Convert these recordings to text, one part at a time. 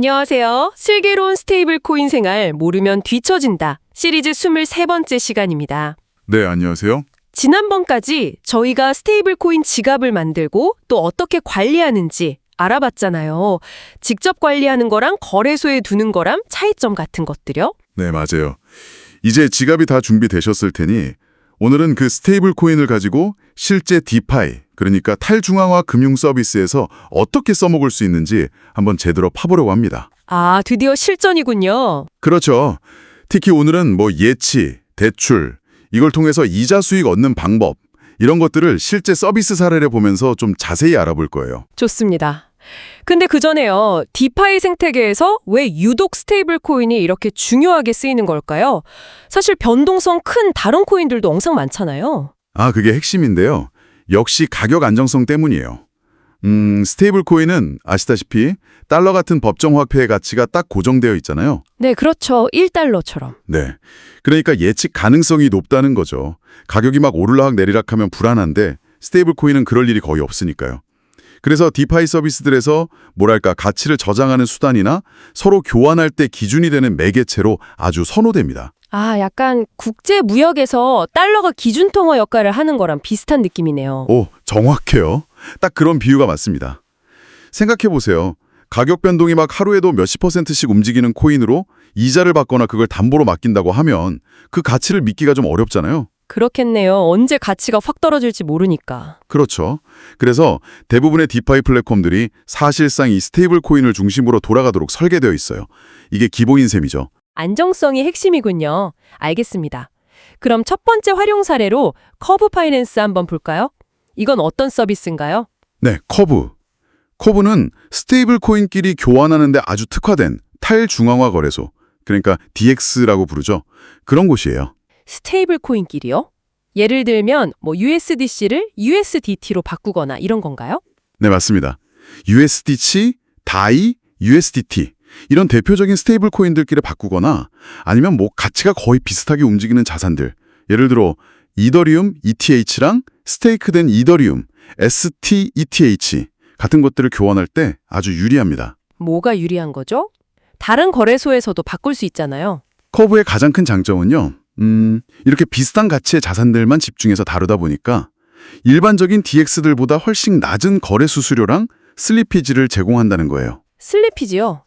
안녕하세요. 슬기로운 스테이블 코인 생활 모르면 뒤처진다. 시리즈 23번째 시간입니다. 네, 안녕하세요. 지난번까지 저희가 스테이블 코인 지갑을 만들고 또 어떻게 관리하는지 알아봤잖아요. 직접 관리하는 거랑 거래소에 두는 거랑 차이점 같은 것들요. 네, 맞아요. 이제 지갑이 다 준비되셨을 테니 오늘은 그 스테이블 코인을 가지고 실제 디파이, 그러니까 탈중앙화 금융 서비스에서 어떻게 써먹을 수 있는지 한번 제대로 파보려고 합니다. 아, 드디어 실전이군요. 그렇죠. 특히 오늘은 예치, 대출, 이걸 통해서 이자 수익 얻는 방법, 이런 것들을 실제 서비스 사례를 보면서 좀 자세히 알아볼 거예요. 좋습니다. 근데 그전에요. 디파이 생태계에서 왜 유독 스테이블 코인이 이렇게 중요하게 쓰이는 걸까요? 사실 변동성 큰 다른 코인들도 엄청 많잖아요. 그게 핵심인데요. 역시 가격 안정성 때문이에요. 스테이블 코인은 아시다시피 달러 같은 법정 화폐의 가치가 딱 고정되어 있잖아요. 네, 그렇죠. 1달러처럼. 네. 그러니까 예측 가능성이 높다는 거죠. 가격이 막 오르락 내리락 하면 불안한데 스테이블 코인은 그럴 일이 거의 없으니까요. 그래서 디파이 서비스들에서 가치를 저장하는 수단이나 서로 교환할 때 기준이 되는 매개체로 아주 선호됩니다. 약간 국제 무역에서 달러가 기준 통화 역할을 하는 거랑 비슷한 느낌이네요. 오, 정확해요. 딱 그런 비유가 맞습니다. 생각해보세요. 가격 변동이 막 하루에도 몇십 %씩 움직이는 코인으로 이자를 받거나 그걸 담보로 맡긴다고 하면 그 가치를 믿기가 좀 어렵잖아요. 그렇겠네요. 언제 가치가 확 떨어질지 모르니까. 그렇죠. 그래서 대부분의 디파이 플랫폼들이 사실상 이 스테이블 코인을 중심으로 돌아가도록 설계되어 있어요. 이게 기본인 셈이죠. 안정성이 핵심이군요. 알겠습니다. 그럼 첫 번째 활용 사례로 커브 파이낸스 한번 볼까요? 이건 어떤 서비스인가요? 네, 커브. 커브는 스테이블 코인끼리 교환하는 데 아주 특화된 탈중앙화 거래소, 그러니까 DX라고 부르죠. 그런 곳이에요. 스테이블 코인끼리요? 예를 들면 USDC를 USDT로 바꾸거나 이런 건가요? 네, 맞습니다. USDC, DAI, USDT 이런 대표적인 스테이블 코인들끼리 바꾸거나 아니면 가치가 거의 비슷하게 움직이는 자산들, 예를 들어 이더리움 ETH랑 스테이크된 이더리움 STETH 같은 것들을 교환할 때 아주 유리합니다. 뭐가 유리한 거죠? 다른 거래소에서도 바꿀 수 있잖아요. 커브의 가장 큰 장점은요. 이렇게 비슷한 가치의 자산들만 집중해서 다루다 보니까 일반적인 DX들보다 훨씬 낮은 거래 수수료랑 슬리피지를 제공한다는 거예요. 슬리피지요?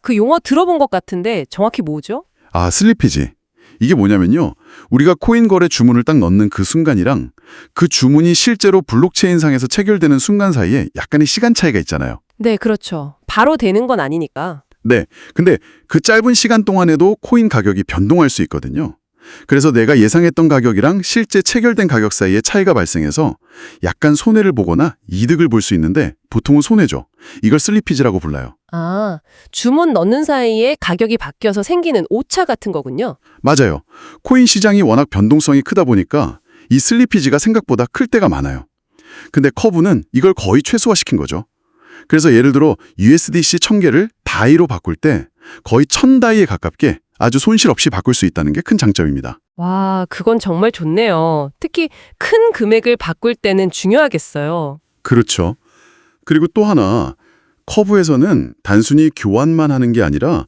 그 용어 들어본 것 같은데 정확히 뭐죠? 슬리피지. 이게 뭐냐면요. 우리가 코인 거래 주문을 딱 넣는 그 순간이랑 그 주문이 실제로 블록체인상에서 체결되는 순간 사이에 약간의 시간 차이가 있잖아요. 네, 그렇죠. 바로 되는 건 아니니까. 네. 근데 그 짧은 시간 동안에도 코인 가격이 변동할 수 있거든요. 그래서 내가 예상했던 가격이랑 실제 체결된 가격 사이에 차이가 발생해서 약간 손해를 보거나 이득을 볼 수 있는데 보통은 손해죠. 이걸 슬리피지라고 불러요. 주문 넣는 사이에 가격이 바뀌어서 생기는 오차 같은 거군요. 맞아요. 코인 시장이 워낙 변동성이 크다 보니까 이 슬리피지가 생각보다 클 때가 많아요. 근데 커브는 이걸 거의 최소화시킨 거죠. 그래서 예를 들어 USDC 1000개를 다이로 바꿀 때 거의 1000다이에 가깝게 아주 손실 없이 바꿀 수 있다는 게 큰 장점입니다. 와, 그건 정말 좋네요. 특히 큰 금액을 바꿀 때는 중요하겠어요. 그렇죠. 그리고 또 하나, 커브에서는 단순히 교환만 하는 게 아니라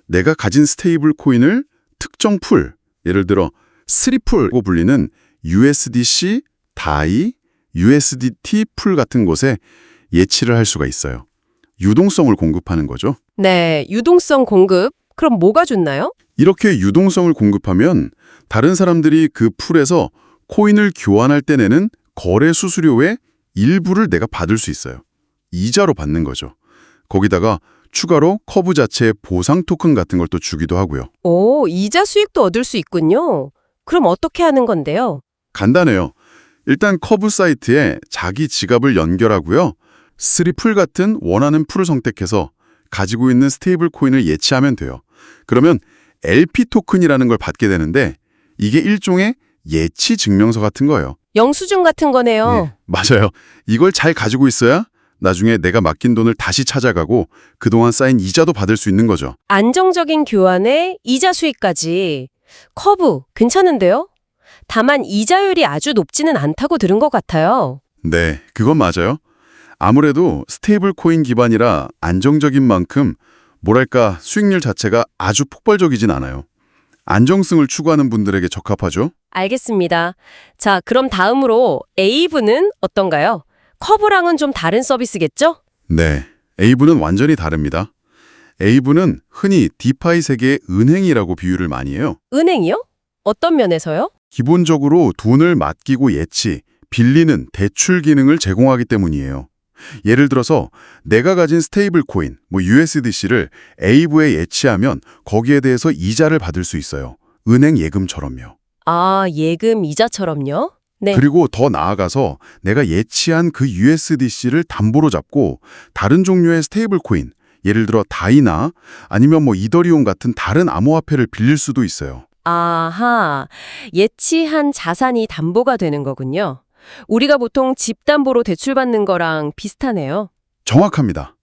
내가 가진 스테이블 코인을 특정 풀, 예를 들어 스리풀고 불리는 USDC, DAI, USDT 풀 같은 곳에 예치를 할 수가 있어요. 유동성을 공급하는 거죠. 네, 유동성 공급. 그럼 뭐가 좋나요? 이렇게 유동성을 공급하면 다른 사람들이 그 풀에서 코인을 교환할 때 내는 거래 수수료의 일부를 내가 받을 수 있어요. 이자로 받는 거죠. 거기다가 추가로 커브 자체의 보상 토큰 같은 걸 또 주기도 하고요. 오, 이자 수익도 얻을 수 있군요. 그럼 어떻게 하는 건데요? 간단해요. 일단 커브 사이트에 자기 지갑을 연결하고요. 스리풀 같은 원하는 풀을 선택해서 가지고 있는 스테이블 코인을 예치하면 돼요. 그러면 LP 토큰이라는 걸 받게 되는데 이게 일종의 예치 증명서 같은 거예요. 영수증 같은 거네요. 네, 맞아요. 이걸 잘 가지고 있어야 나중에 내가 맡긴 돈을 다시 찾아가고 그동안 쌓인 이자도 받을 수 있는 거죠. 안정적인 교환에 이자 수익까지. 커브, 괜찮은데요? 다만 이자율이 아주 높지는 않다고 들은 것 같아요. 네, 그건 맞아요. 아무래도 스테이블 코인 기반이라 안정적인 만큼 뭐랄까 수익률 자체가 아주 폭발적이진 않아요. 안정성을 추구하는 분들에게 적합하죠. 알겠습니다. 자, 그럼 다음으로 에이브는 어떤가요? 커브랑은 좀 다른 서비스겠죠? 네, 에이브는 완전히 다릅니다. 에이브는 흔히 디파이 세계의 은행이라고 비유를 많이 해요. 은행이요? 어떤 면에서요? 기본적으로 돈을 맡기고 예치, 빌리는 대출 기능을 제공하기 때문이에요. 예를 들어서 내가 가진 스테이블 코인, USDC를 에이브에 예치하면 거기에 대해서 이자를 받을 수 있어요. 은행 예금처럼요. 아, 예금 이자처럼요? 네. 그리고 더 나아가서 내가 예치한 그 USDC를 담보로 잡고 다른 종류의 스테이블 코인, 예를 들어 다이나 아니면 이더리움 같은 다른 암호화폐를 빌릴 수도 있어요. 아하, 예치한 자산이 담보가 되는 거군요. 우리가 보통 집 담보로 대출받는 거랑 비슷하네요. 정확합니다.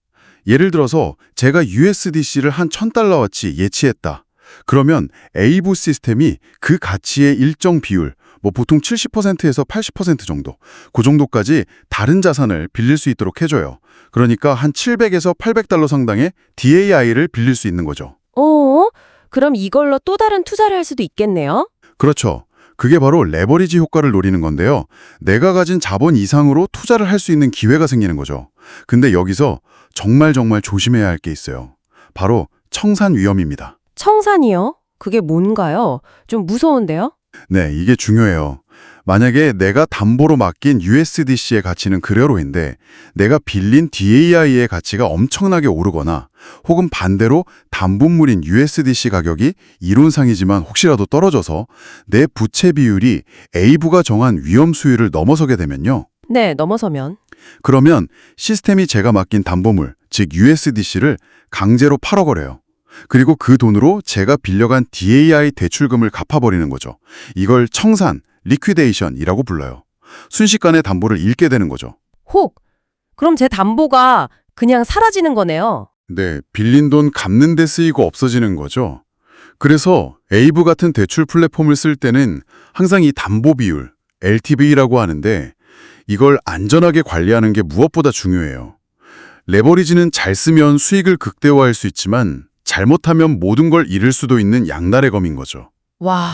예를 들어서 제가 USDC를 한 $1,000어치 예치했다. 그러면 에이브 시스템이 그 가치의 일정 비율, 보통 70%에서 80% 정도, 그 정도까지 다른 자산을 빌릴 수 있도록 해줘요. 그러니까 한 $700에서 $800 상당의 DAI를 빌릴 수 있는 거죠. 그럼 이걸로 또 다른 투자를 할 수도 있겠네요? 그렇죠. 그게 바로 레버리지 효과를 노리는 건데요. 내가 가진 자본 이상으로 투자를 할 수 있는 기회가 생기는 거죠. 근데 여기서 정말 조심해야 할 게 있어요. 바로 청산 위험입니다. 청산이요? 그게 뭔가요? 좀 무서운데요? 네, 이게 중요해요. 만약에 내가 담보로 맡긴 USDC의 가치는 그대로인데 내가 빌린 DAI의 가치가 엄청나게 오르거나 혹은 반대로 담보물인 USDC 가격이 이론상이지만 혹시라도 떨어져서 내 부채 비율이 에이브가 정한 위험 수위를 넘어서게 되면요. 네, 넘어서면. 그러면 시스템이 제가 맡긴 담보물, 즉 USDC를 강제로 팔아버려요. 그리고 그 돈으로 제가 빌려간 DAI 대출금을 갚아버리는 거죠. 이걸 청산, 리퀴데이션이라고 불러요. 순식간에 담보를 잃게 되는 거죠. 그럼 제 담보가 그냥 사라지는 거네요. 네, 빌린 돈 갚는 데 쓰이고 없어지는 거죠. 그래서 에이브 같은 대출 플랫폼을 쓸 때는 항상 이 담보 비율, LTV라고 하는데 이걸 안전하게 관리하는 게 무엇보다 중요해요. 레버리지는 잘 쓰면 수익을 극대화할 수 있지만 잘못하면 모든 걸 잃을 수도 있는 양날의 검인 거죠. 와,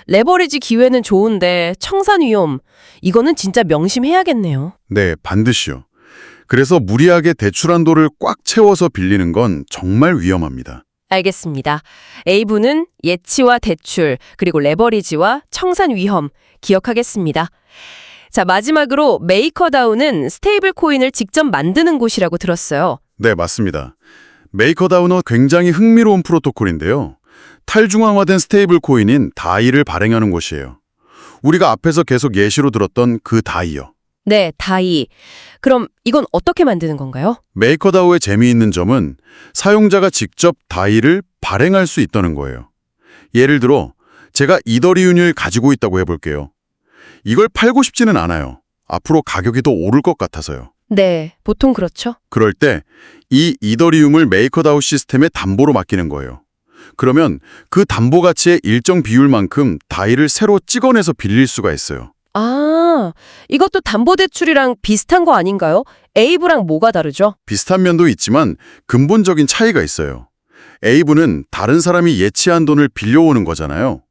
레버리지 기회는 좋은데 청산 위험, 이거는 진짜 명심해야겠네요. 네, 반드시요. 그래서 무리하게 대출 한도를 꽉 채워서 빌리는 건 정말 위험합니다. 알겠습니다. 에이브는 예치와 대출, 그리고 레버리지와 청산 위험 기억하겠습니다. 자, 마지막으로 메이커다우는 스테이블 코인을 직접 만드는 곳이라고 들었어요. 네, 맞습니다. 메이커다우는 굉장히 흥미로운 프로토콜인데요. 탈중앙화된 스테이블 코인인 다이를 발행하는 곳이에요. 우리가 앞에서 계속 예시로 들었던 그 다이요. 네, 다이. 그럼 이건 어떻게 만드는 건가요? 메이커다우의 재미있는 점은 사용자가 직접 다이를 발행할 수 있다는 거예요. 예를 들어 제가 이더리움을 가지고 있다고 해볼게요. 이걸 팔고 싶지는 않아요. 앞으로 가격이 더 오를 것 같아서요. 네, 보통 그렇죠. 그럴 때 이 이더리움을 메이커다우 시스템에 담보로 맡기는 거예요. 그러면 그 담보 가치의 일정 비율만큼 다이를 새로 찍어내서 빌릴 수가 있어요. 아, 이것도 담보대출이랑 비슷한 거 아닌가요? 에이브랑 뭐가 다르죠? 비슷한 면도 있지만 근본적인 차이가 있어요. 에이브는 다른 사람이 예치한 돈을 빌려오는 거잖아요.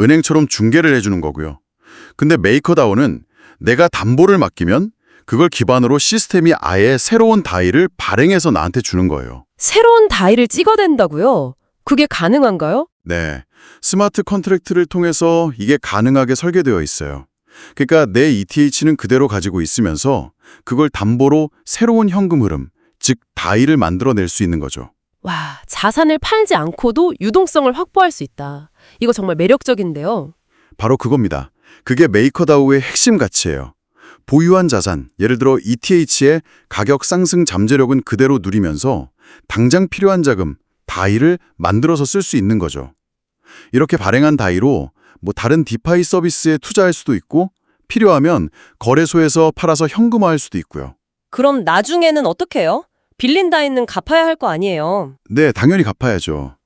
은행처럼 중개를 해주는 거고요. 근데 메이커다우는 내가 담보를 맡기면 그걸 기반으로 시스템이 아예 새로운 다이를 발행해서 나한테 주는 거예요. 새로운 다이를 찍어댄다고요? 그게 가능한가요? 네, 스마트 컨트랙트를 통해서 이게 가능하게 설계되어 있어요. 그러니까 내 ETH는 그대로 가지고 있으면서 그걸 담보로 새로운 현금 흐름, 즉 다이를 만들어낼 수 있는 거죠. 와, 자산을 팔지 않고도 유동성을 확보할 수 있다. 이거 정말 매력적인데요. 바로 그겁니다. 그게 메이커다우의 핵심 가치예요. 보유한 자산, 예를 들어 ETH의 가격 상승 잠재력은 그대로 누리면서 당장 필요한 자금, 다이를 만들어서 쓸 수 있는 거죠. 이렇게 발행한 다이로 다른 디파이 서비스에 투자할 수도 있고 필요하면 거래소에서 팔아서 현금화할 수도 있고요. 그럼 나중에는 어떻게 해요? 빌린 다이는 갚아야 할 거 아니에요. 네, 당연히 갚아야죠.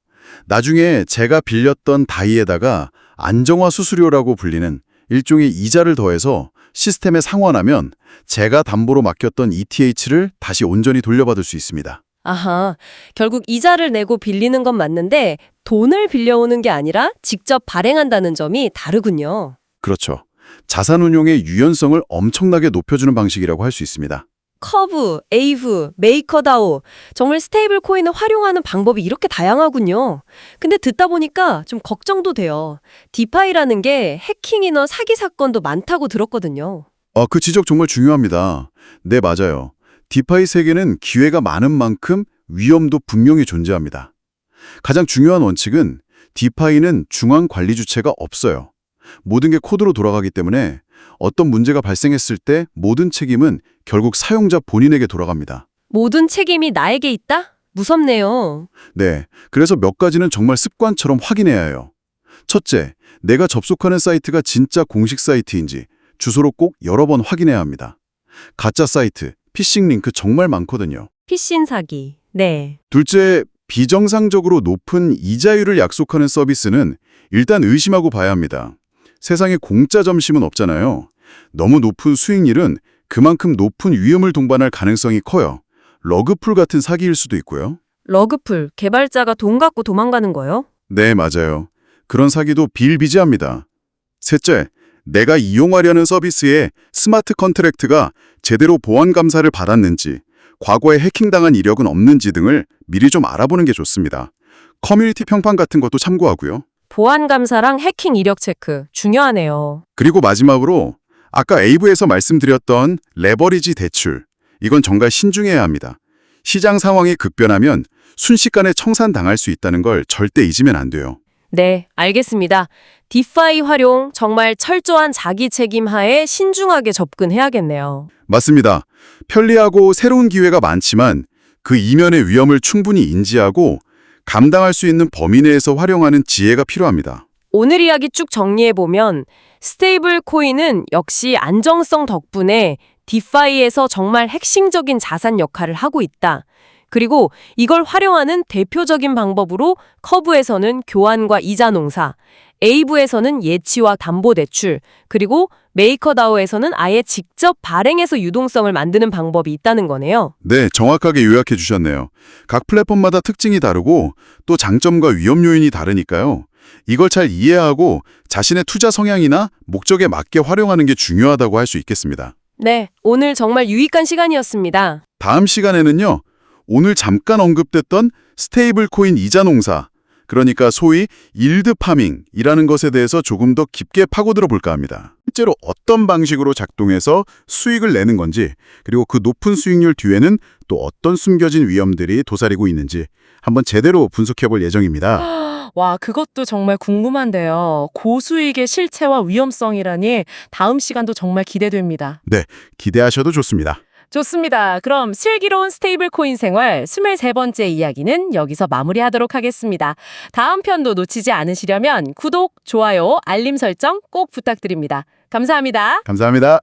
나중에 제가 빌렸던 다이에다가 안정화 수수료라고 불리는 일종의 이자를 더해서 시스템에 상환하면 제가 담보로 맡겼던 ETH를 다시 온전히 돌려받을 수 있습니다. 아하, 결국 이자를 내고 빌리는 건 맞는데 돈을 빌려오는 게 아니라 직접 발행한다는 점이 다르군요. 그렇죠. 자산 운용의 유연성을 엄청나게 높여주는 방식이라고 할 수 있습니다. 커브, 에이브, 메이커다오, 정말 스테이블 코인을 활용하는 방법이 이렇게 다양하군요. 근데 듣다 보니까 좀 걱정도 돼요. 디파이라는 게 해킹이나 사기 사건도 많다고 들었거든요. 그 지적 정말 중요합니다. 네, 맞아요. 디파이 세계는 기회가 많은 만큼 위험도 분명히 존재합니다. 가장 중요한 원칙은 디파이는 중앙 관리 주체가 없어요. 모든 게 코드로 돌아가기 때문에 어떤 문제가 발생했을 때 모든 책임은 결국 사용자 본인에게 돌아갑니다. 모든 책임이 나에게 있다? 무섭네요. 네, 그래서 몇 가지는 정말 습관처럼 확인해야 해요. 첫째, 내가 접속하는 사이트가 진짜 공식 사이트인지 주소로 꼭 여러 번 확인해야 합니다. 가짜 사이트, 피싱 링크 정말 많거든요. 피신 사기. 네. 둘째, 비정상적으로 높은 이자율을 약속하는 서비스는 일단 의심하고 봐야 합니다. 세상에 공짜 점심은 없잖아요. 너무 높은 수익률은 그만큼 높은 위험을 동반할 가능성이 커요. 러그풀 같은 사기일 수도 있고요. 러그풀, 개발자가 돈 갖고 도망가는 거요? 네, 맞아요. 그런 사기도 비일비재합니다. 셋째, 내가 이용하려는 서비스의 스마트 컨트랙트가 제대로 보안 감사를 받았는지, 과거에 해킹당한 이력은 없는지 등을 미리 좀 알아보는 게 좋습니다. 커뮤니티 평판 같은 것도 참고하고요. 보안 감사랑 해킹 이력 체크 중요하네요. 그리고 마지막으로 아까 에이브에서 말씀드렸던 레버리지 대출. 이건 정말 신중해야 합니다. 시장 상황이 급변하면 순식간에 청산당할 수 있다는 걸 절대 잊으면 안 돼요. 네, 알겠습니다. 디파이 활용 정말 철저한 자기 책임 하에 신중하게 접근해야겠네요. 맞습니다. 편리하고 새로운 기회가 많지만 그 이면의 위험을 충분히 인지하고 감당할 수 있는 범위 내에서 활용하는 지혜가 필요합니다. 오늘 이야기 쭉 정리해보면 스테이블 코인은 역시 안정성 덕분에 디파이에서 정말 핵심적인 자산 역할을 하고 있다. 그리고 이걸 활용하는 대표적인 방법으로 커브에서는 교환과 이자 농사, 에이브에서는 예치와 담보대출, 그리고 메이커다오에서는 아예 직접 발행해서 유동성을 만드는 방법이 있다는 거네요. 네, 정확하게 요약해 주셨네요. 각 플랫폼마다 특징이 다르고 또 장점과 위험 요인이 다르니까요. 이걸 잘 이해하고 자신의 투자 성향이나 목적에 맞게 활용하는 게 중요하다고 할 수 있겠습니다. 네, 오늘 정말 유익한 시간이었습니다. 다음 시간에는요. 오늘 잠깐 언급됐던 스테이블 코인 이자 농사, 그러니까 소위 일드 파밍이라는 것에 대해서 조금 더 깊게 파고들어 볼까 합니다. 실제로 어떤 방식으로 작동해서 수익을 내는 건지, 그리고 그 높은 수익률 뒤에는 또 어떤 숨겨진 위험들이 도사리고 있는지 한번 제대로 분석해 볼 예정입니다. 와, 그것도 정말 궁금한데요. 고수익의 실체와 위험성이라니 다음 시간도 정말 기대됩니다. 네, 기대하셔도 좋습니다. 좋습니다. 그럼 슬기로운 스테이블 코인 생활 23번째 이야기는 여기서 마무리하도록 하겠습니다. 다음 편도 놓치지 않으시려면 구독, 좋아요, 알림 설정 꼭 부탁드립니다. 감사합니다. 감사합니다.